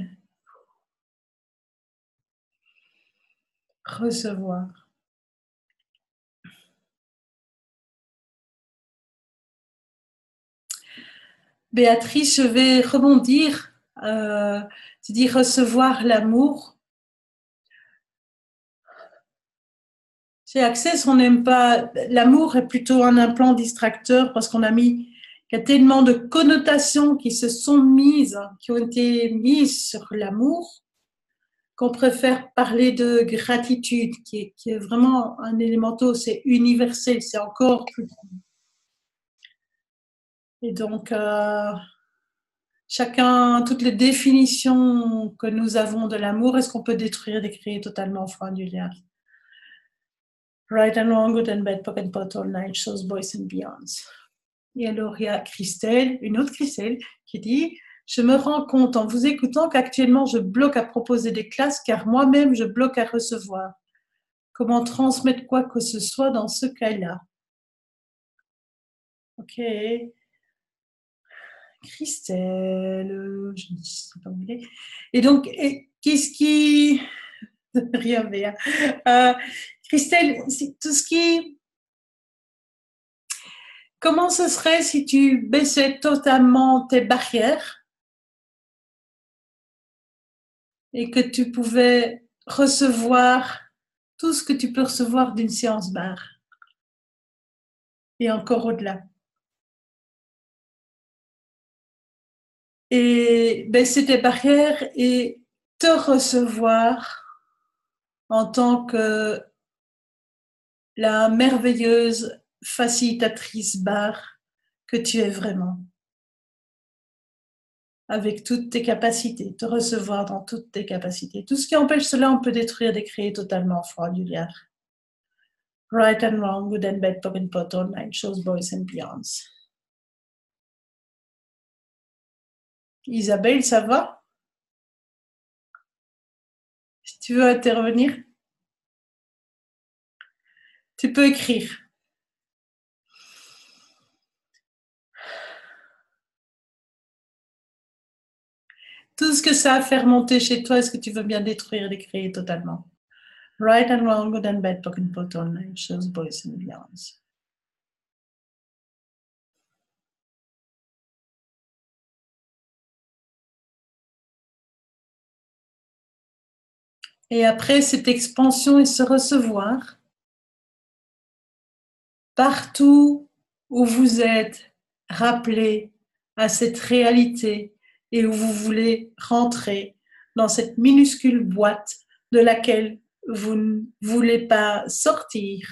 Recevoir. Béatrice, je vais rebondir. Tu dis recevoir l'amour. Chez Access, on n'aime pas. L'amour est plutôt un implant distracteur parce qu'on a mis. Il y a tellement de connotations qui se sont mises, qui ont été mises sur l'amour, qu'on préfère parler de gratitude, qui est vraiment un élémento, c'est universel, c'est encore plus grand. Et donc, chacun, toutes les définitions que nous avons de l'amour, est-ce qu'on peut détruire des créer totalement froid du lien? Right and wrong, good and bad, pocket pot, all night, shows, boys and beyonds. Et alors, il y a Christelle, une autre Christelle, qui dit « Je me rends compte en vous écoutant qu'actuellement, je bloque à proposer des classes car moi-même, je bloque à recevoir. Comment transmettre quoi que ce soit dans ce cas-là ?» Ok. Christelle, je ne sais pas où elle est. Et donc, qu'est-ce qui... Rien, bien. Christelle, tout ce qui... Comment ce serait si tu baissais totalement tes barrières et que tu pouvais recevoir tout ce que tu peux recevoir d'une séance barre et encore au-delà. Et baisser tes barrières et te recevoir en tant que la merveilleuse facilitatrice barre que tu es vraiment. Avec toutes tes capacités, te recevoir dans toutes tes capacités. Tout ce qui empêche cela, on peut détruire, décréer totalement fraudulaire. Right and wrong, good and bad, pop and pot, all night, shows, boys and beyonds. Isabelle, ça va? Si tu veux intervenir, tu peux écrire. Tout ce que ça a fait remonter chez toi, est-ce que tu veux bien détruire, décréer totalement? Right and wrong, good and bad, pocket and pot, all night, shows, boys and beyonds. Et après cette expansion et ce recevoir, partout où vous êtes, rappelez à cette réalité et où vous voulez rentrer dans cette minuscule boîte de laquelle vous ne voulez pas sortir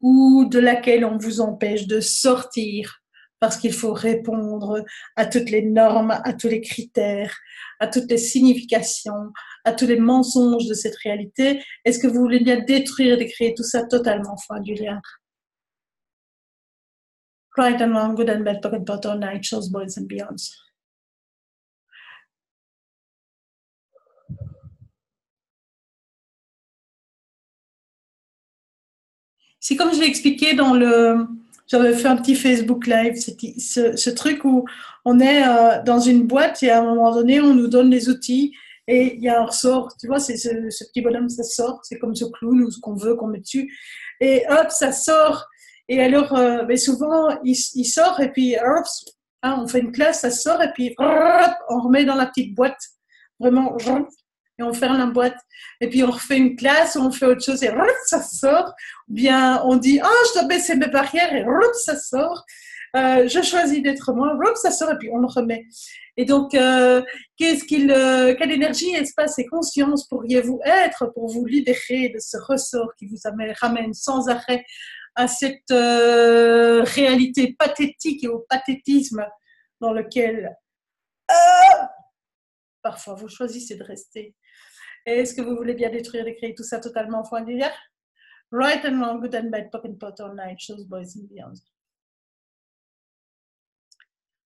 ou de laquelle on vous empêche de sortir parce qu'il faut répondre à toutes les normes, à tous les critères, à toutes les significations, à tous les mensonges de cette réalité. Est-ce que vous voulez bien détruire et créer tout ça totalement fraudulaire? Right and wrong, good and bad, pocket pot, all night, shows, boys and beyonds. C'est comme je l'ai expliqué dans le... J'avais fait un petit Facebook Live, ce truc où on est dans une boîte et à un moment donné, on nous donne les outils et il y a un ressort. Tu vois, c'est ce petit bonhomme, ça sort. C'est comme ce clown ou ce qu'on veut qu'on met dessus. Et hop, ça sort. Et alors, mais souvent, il sort et puis hop, hein, on fait une classe, ça sort et puis hop, on remet dans la petite boîte. Vraiment, et on ferme la boîte. Et puis on refait une classe, on fait autre chose et ça sort. Ou bien on dit, ah, je dois baisser mes barrières et ça sort. Je choisis d'être moi, ça sort et puis on le remet. Et donc, quelle énergie, espace et conscience pourriez-vous être pour vous libérer de ce ressort qui vous ramène sans arrêt à cette réalité pathétique et au pathétisme dans lequel parfois vous choisissez de rester. Et est-ce que vous voulez bien détruire et créer tout ça totalement en fin d'hier? Right and wrong, good and bad, pock and pot, all night, shows, boys and beyond.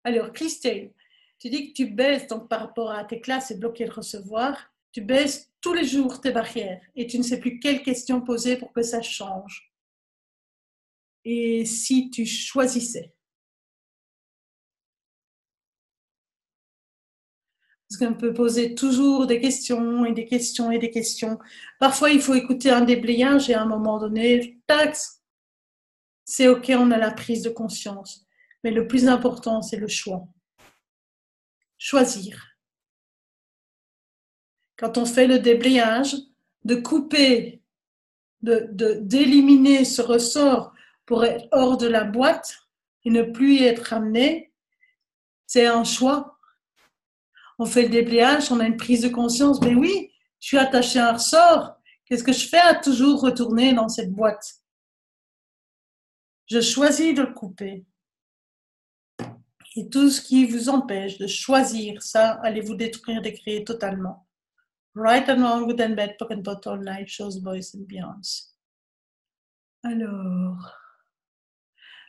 Alors, Christelle, tu dis que tu baisses donc par rapport à tes classes et bloquer le recevoir. Tu baisses tous les jours tes barrières et tu ne sais plus quelle question poser pour que ça change. Et si tu choisissais? Parce qu'on peut poser toujours des questions et des questions et des questions. Parfois, il faut écouter un déblayage et à un moment donné, tac, c'est OK, on a la prise de conscience. Mais le plus important, c'est le choix. Choisir. Quand on fait le déblayage, de couper, d'éliminer ce ressort pour être hors de la boîte et ne plus y être amené, c'est un choix. On fait le déblayage, on a une prise de conscience, mais oui, je suis attaché à un ressort. Qu'est-ce que je fais à toujours retourner dans cette boîte? Je choisis de le couper. Et tout ce qui vous empêche de choisir ça, allez vous détruire, décréer totalement. Right and wrong, good and bad, pock and pot, all night, shows, boys and beyonds. Alors,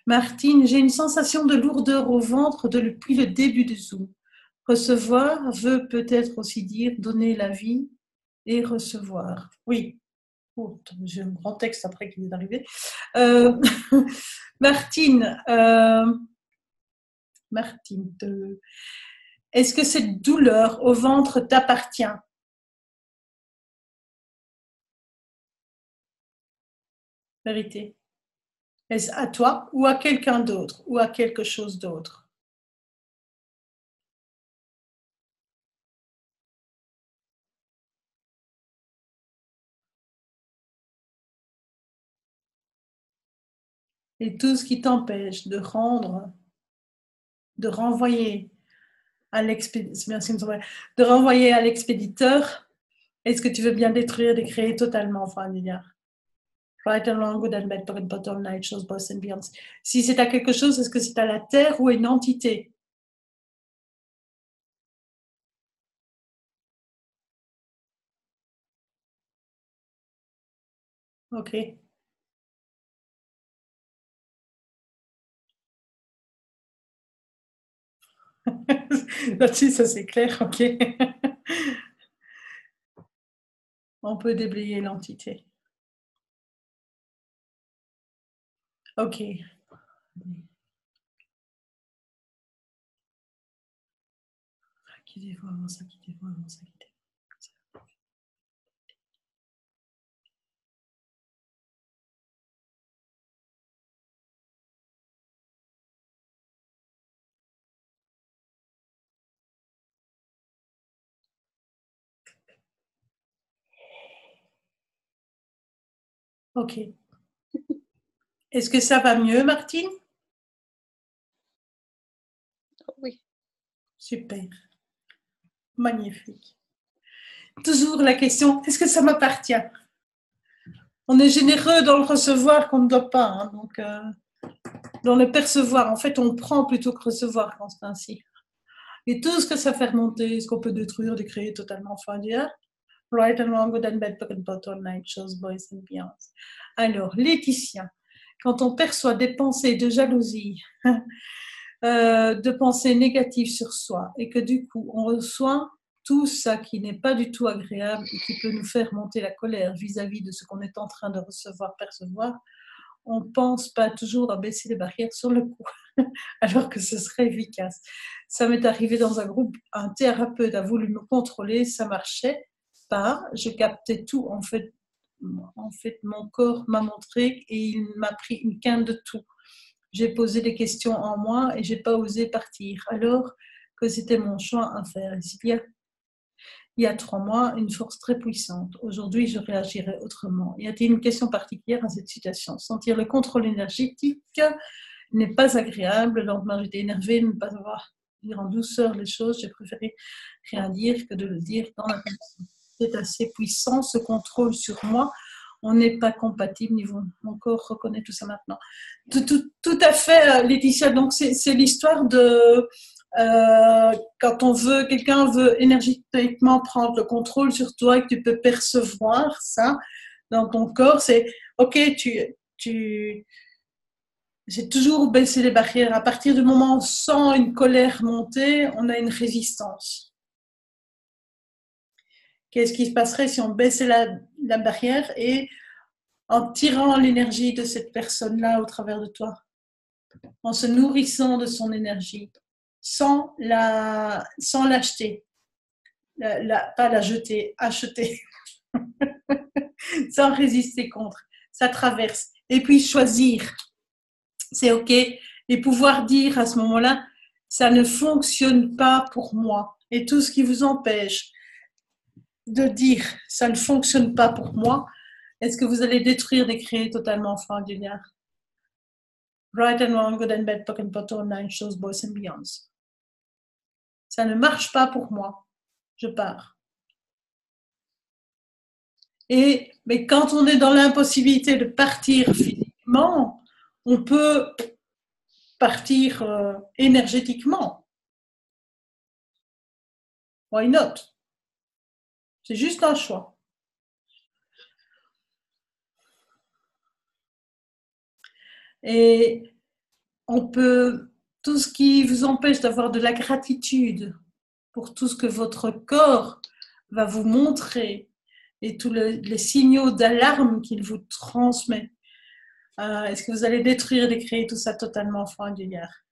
Martine, j'ai une sensation de lourdeur au ventre depuis le début du Zoom. Recevoir veut peut-être aussi dire donner la vie et recevoir. Oui. Oh, j'ai un grand texte après qui vient d'arriver. Martine, est-ce que cette douleur au ventre t'appartient? Vérité. Est-ce à toi ou à quelqu'un d'autre ou à quelque chose d'autre? Et tout ce qui t'empêche de renvoyer à l'expéditeur, est-ce que tu veux bien détruire, décréer totalement, enfin, right and wrong, good and bad, pock and pot, all night, shows, boys and beyonds. Si c'est à quelque chose, est-ce que c'est à la terre ou à une entité? Ok. Là-dessus, ça c'est clair, ok. On peut déblayer l'entité. Ok. Quittez-vous, avance, quittez-vous, avance, quittez-vous. Ok. Est-ce que ça va mieux, Martine? Oui. Super. Magnifique. Toujours la question, est-ce que ça m'appartient? On est généreux dans le recevoir qu'on ne doit pas. Hein, donc, dans le percevoir, en fait, on prend plutôt que recevoir quand c'est ainsi. Et tout ce que ça fait remonter, ce qu'on peut détruire, décréer totalement fin d'hier. Right and wrong, good and bad, pock and pot, all night, shows, boys and beyonds. Alors, Laetitia, quand on perçoit des pensées de jalousie, de pensées négatives sur soi, et que du coup, on reçoit tout ça qui n'est pas du tout agréable et qui peut nous faire monter la colère vis-à-vis de ce qu'on est en train de recevoir, percevoir, on ne pense pas toujours à baisser les barrières sur le coup, alors que ce serait efficace. Ça m'est arrivé dans un groupe, un thérapeute a voulu me contrôler, ça marchait pas, je captais tout, en fait, mon corps m'a montré et il m'a pris une quinte de tout. J'ai posé des questions en moi et j'ai pas osé partir, alors que c'était mon choix à faire. il y a 3 mois, une force très puissante. Aujourd'hui, je réagirais autrement. Y a-t-il une question particulière à cette situation? Sentir le contrôle énergétique n'est pas agréable. Lentement, j'étais énervée de ne pas savoir dire en douceur les choses. J'ai préféré rien dire que de le dire dans la personne. C'est assez puissant, ce contrôle sur moi. On n'est pas compatible, mon corps reconnaît tout ça maintenant. Tout à fait, Laetitia. Donc, c'est l'histoire de quand quelqu'un veut énergétiquement prendre le contrôle sur toi et que tu peux percevoir ça dans ton corps, c'est ok, j'ai toujours baissé les barrières. À partir du moment où on sent une colère monter, on a une résistance. Qu'est-ce qui se passerait si on baissait la barrière et en tirant l'énergie de cette personne-là au travers de toi, en se nourrissant de son énergie, sans l'acheter, pas la jeter, acheter, sans résister contre, ça traverse. Et puis choisir, c'est ok, et pouvoir dire à ce moment-là, ça ne fonctionne pas pour moi. Et tout ce qui vous empêche de dire, ça ne fonctionne pas pour moi, est-ce que vous allez détruire des créés totalement extraordinaires? Right and wrong, good and bad, POC and POC, nine shows, boys and beyonds. Ça ne marche pas pour moi. Je pars. Mais quand on est dans l'impossibilité de partir physiquement, on peut partir énergétiquement. Why not? C'est juste un choix. Et on peut, tout ce qui vous empêche d'avoir de la gratitude pour tout ce que votre corps va vous montrer et tous les signaux d'alarme qu'il vous transmet, est-ce que vous allez détruire et créer tout ça totalement extraordinaire?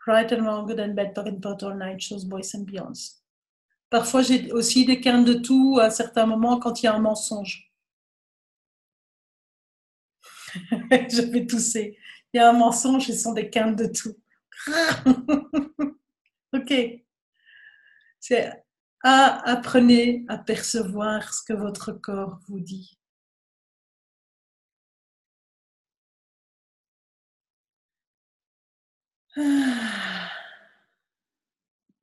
Right and wrong, good and bad, POC and POC, all night shows, boys and beyonds. Parfois, j'ai aussi des quintes de tout à certains moments quand il y a un mensonge. Je vais tousser. Il y a un mensonge, ce sont des quintes de tout. Ok. Apprenez à percevoir ce que votre corps vous dit.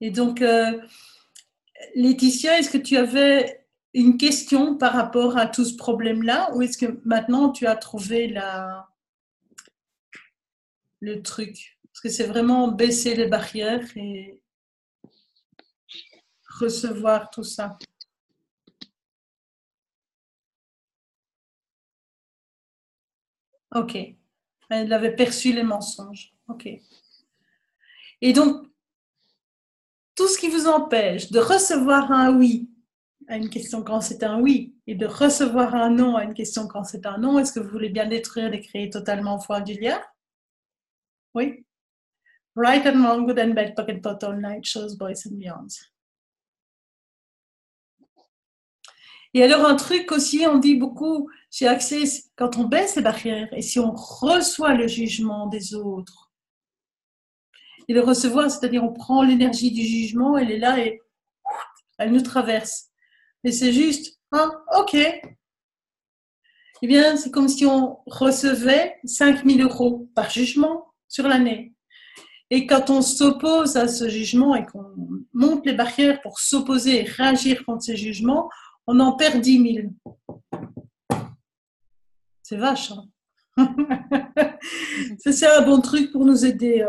Et donc, Laetitia, est-ce que tu avais une question par rapport à tout ce problème-là, ou est-ce que maintenant tu as trouvé le truc? Parce que c'est vraiment baisser les barrières et recevoir tout ça. Ok. Elle avait perçu les mensonges. Ok. Et donc, tout ce qui vous empêche de recevoir un oui à une question quand c'est un oui et de recevoir un non à une question quand c'est un non, est-ce que vous voulez bien détruire et créer totalement frauduleux? Oui. Right and wrong, good and bad, POC and POC, all night shows, boys and beyonds. Et alors un truc aussi, on dit beaucoup chez Access, quand on baisse les barrières et si on reçoit le jugement des autres, et le recevoir, c'est-à-dire on prend l'énergie du jugement, elle est là et elle nous traverse. Et c'est juste, ok. Eh bien, c'est comme si on recevait 5 000 € par jugement sur l'année. Et quand on s'oppose à ce jugement et qu'on monte les barrières pour s'opposer et réagir contre ces jugements, on en perd 10 000. C'est vache. Hein. C'est un bon truc pour nous aider.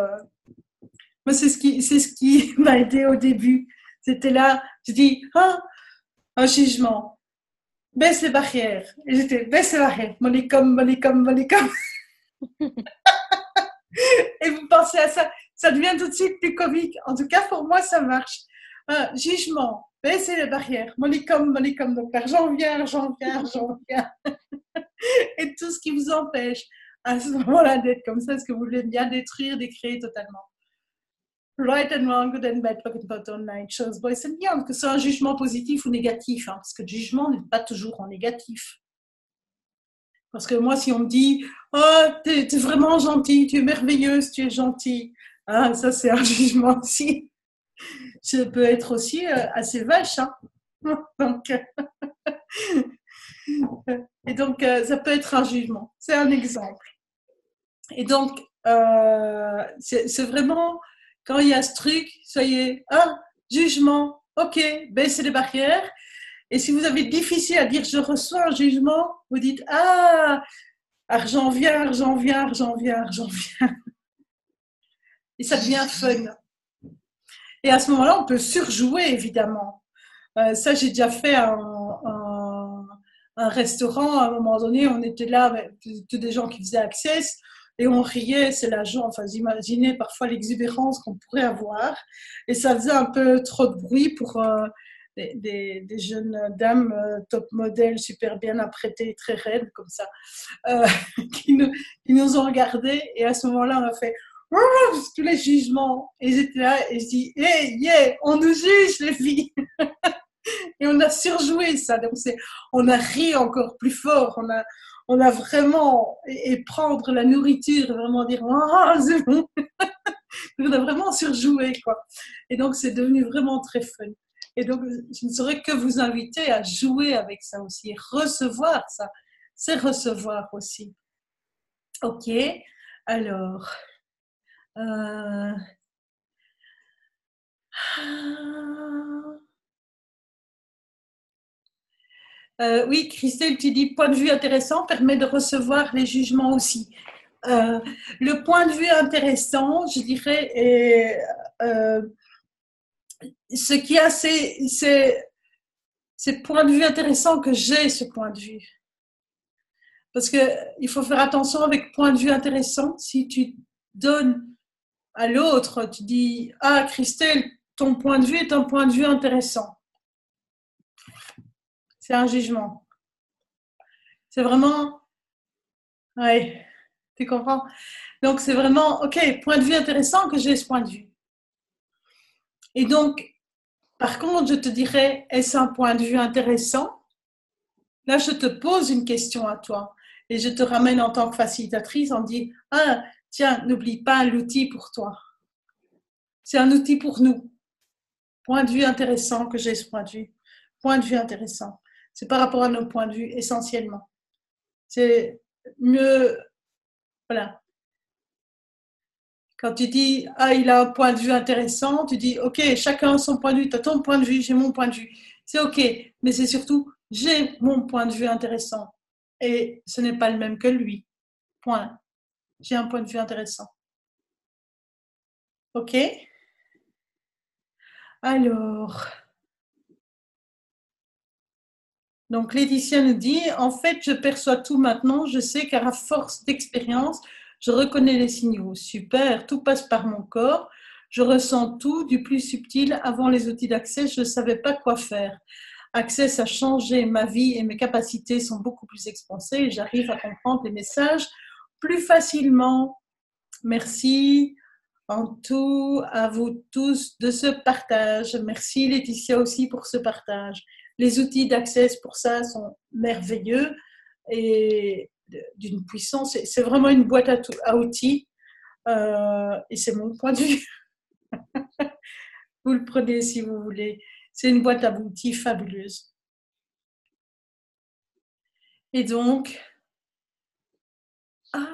Moi, c'est ce qui m'a aidé au début. C'était là, je dis, un jugement. Baisse les barrières. Et j'étais, baisse les barrières. Molicom. Et vous pensez à ça, ça devient tout de suite plus comique. En tout cas, pour moi, ça marche. Jugement, baissez les barrières. Molicom. Donc, j'en viens. Et tout ce qui vous empêche à ce moment-là d'être comme ça, est-ce que vous voulez bien détruire, décréer totalement? Right and wrong, good and bad, POC and POC, all night shows, boys and beyond, que ce soit un jugement positif ou négatif, hein, parce que le jugement n'est pas toujours en négatif. Parce que moi, si on me dit « Oh, t'es vraiment gentille, tu es merveilleuse, tu es gentille », ça c'est un jugement aussi. je peux être aussi assez vache. Hein. Donc, et donc, ça peut être un jugement. C'est un exemple. Et donc, c'est vraiment, quand il y a ce truc, soyez, jugement, ok, baissez les barrières. Et si vous avez difficile à dire je reçois un jugement, vous dites argent vient, argent vient, argent vient, argent vient. Et ça devient fun. Et à ce moment-là, on peut surjouer, évidemment. Ça, j'ai déjà fait un restaurant. À un moment donné, on était là avec tous des gens qui faisaient Access et on riait. C'est la joie. Enfin, vous imaginez parfois l'exubérance qu'on pourrait avoir. Et ça faisait un peu trop de bruit pour des jeunes dames top modèles, super bien apprêtées, très raides, comme ça, qui nous ont regardés. Et à ce moment-là, on a fait tous les jugements. Et j'étais là et je dis, hey, yeah, on nous juge, les filles. Et on a surjoué ça. Donc on a ri encore plus fort. On a vraiment, et prendre la nourriture, vraiment dire, c'est bon. On a vraiment surjoué, quoi. Et donc, c'est devenu vraiment très fun. Et donc, je ne saurais que vous inviter à jouer avec ça aussi, et recevoir ça. C'est recevoir aussi. Ok, alors. Oui, Christelle, tu dis point de vue intéressant permet de recevoir les jugements aussi. Le point de vue intéressant, je dirais, est, ce qui a c'est point de vue intéressant que j'ai ce point de vue. Parce qu'il faut faire attention avec point de vue intéressant. Si tu donnes à l'autre, tu dis Christelle, ton point de vue est un point de vue intéressant. C'est un jugement. C'est vraiment. Ouais, tu comprends? Donc, c'est vraiment, ok, point de vue intéressant que j'ai ce point de vue. Et donc, par contre, je te dirais, est-ce un point de vue intéressant? Là, je te pose une question à toi et je te ramène en tant que facilitatrice en disant, tiens, n'oublie pas l'outil pour toi. C'est un outil pour nous. Point de vue intéressant que j'ai ce point de vue. Point de vue intéressant. C'est par rapport à nos points de vue essentiellement. C'est mieux, voilà. Quand tu dis, il a un point de vue intéressant, tu dis, ok, chacun a son point de vue, tu as ton point de vue, j'ai mon point de vue. C'est ok, mais c'est surtout, j'ai mon point de vue intéressant. Et ce n'est pas le même que lui. Point. J'ai un point de vue intéressant. Ok? Alors. Donc, Laetitia nous dit, en fait, je perçois tout maintenant, je sais car à force d'expérience, je reconnais les signaux. Super, tout passe par mon corps. Je ressens tout, du plus subtil. Avant les outils d'accès, je ne savais pas quoi faire. Access a changé ma vie et mes capacités sont beaucoup plus expansées et j'arrive à comprendre les messages plus facilement. Merci en tout à vous tous de ce partage. Merci Laetitia aussi pour ce partage. Les outils d'accès pour ça sont merveilleux et d'une puissance. C'est vraiment une boîte à outils et c'est mon point de vue. Vous le prenez si vous voulez. C'est une boîte à outils fabuleuse. Et donc,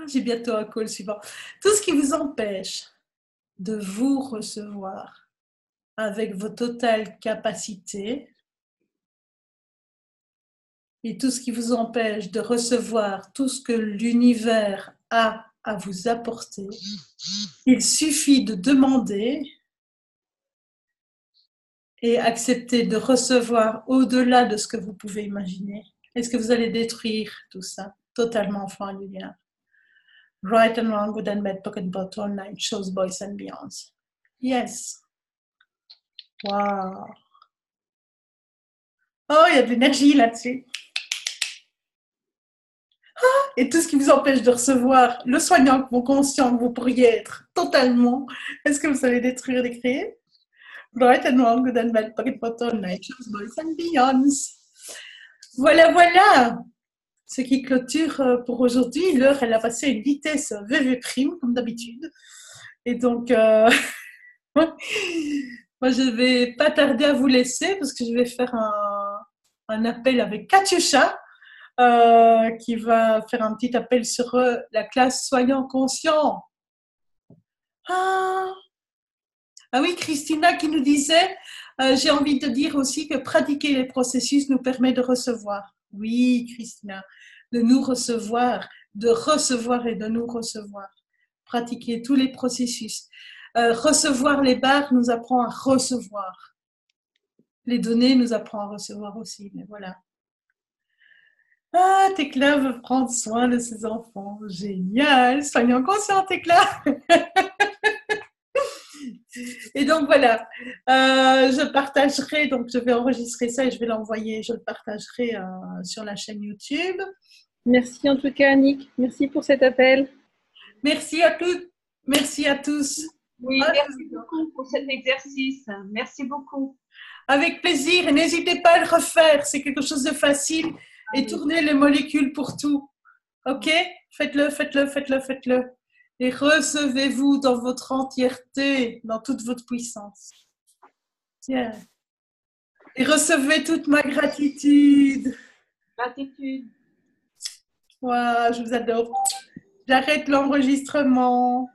j'ai bientôt un call suivant. Tout ce qui vous empêche de vous recevoir avec vos totales capacités et tout ce qui vous empêche de recevoir tout ce que l'univers a à vous apporter, il suffit de demander et accepter de recevoir au-delà de ce que vous pouvez imaginer. Est-ce que vous allez détruire tout ça totalement enfant lumière? Right and wrong, good and bad, pocket bottle, night shows, boys and beyonds. Yes. Wow. Oh, il y a de l'énergie là-dessus. Et tout ce qui vous empêche de recevoir le soignant, mon conscient que vous pourriez être totalement, est-ce que vous allez détruire et créer? Bright and wrong, good and bad, pocket bottle, night shows, boys and beyonds. Voilà, voilà. Ce qui clôture pour aujourd'hui. L'heure, elle a passé à une vitesse VV prime, comme d'habitude. Et donc, Moi, je vais pas tarder à vous laisser parce que je vais faire un appel avec Katyusha qui va faire un petit appel sur la classe soignant conscient. Ah, ah oui, Christina qui nous disait, j'ai envie de dire aussi que pratiquer les processus nous permet de recevoir. Oui, Christina, de nous recevoir, de recevoir et de nous recevoir. Pratiquer tous les processus. Recevoir les barres nous apprend à recevoir. Les données nous apprend à recevoir aussi, mais voilà. Ah, Tekla veut prendre soin de ses enfants. Génial, soignant conscient, Tekla. Et donc voilà, je partagerai, donc je vais enregistrer ça et je vais l'envoyer, je le partagerai sur la chaîne YouTube. Merci en tout cas, Annick. Merci pour cet appel. Merci à toutes, merci à tous. Oui, merci beaucoup pour cet exercice. Merci beaucoup. Avec plaisir, et n'hésitez pas à le refaire, c'est quelque chose de facile. Et tournez les molécules pour tout. Ok? Faites-le, faites-le, faites-le, faites-le. Et recevez-vous dans votre entièreté, dans toute votre puissance. Yeah. Et recevez toute ma gratitude. Gratitude. Wow, je vous adore. J'arrête l'enregistrement.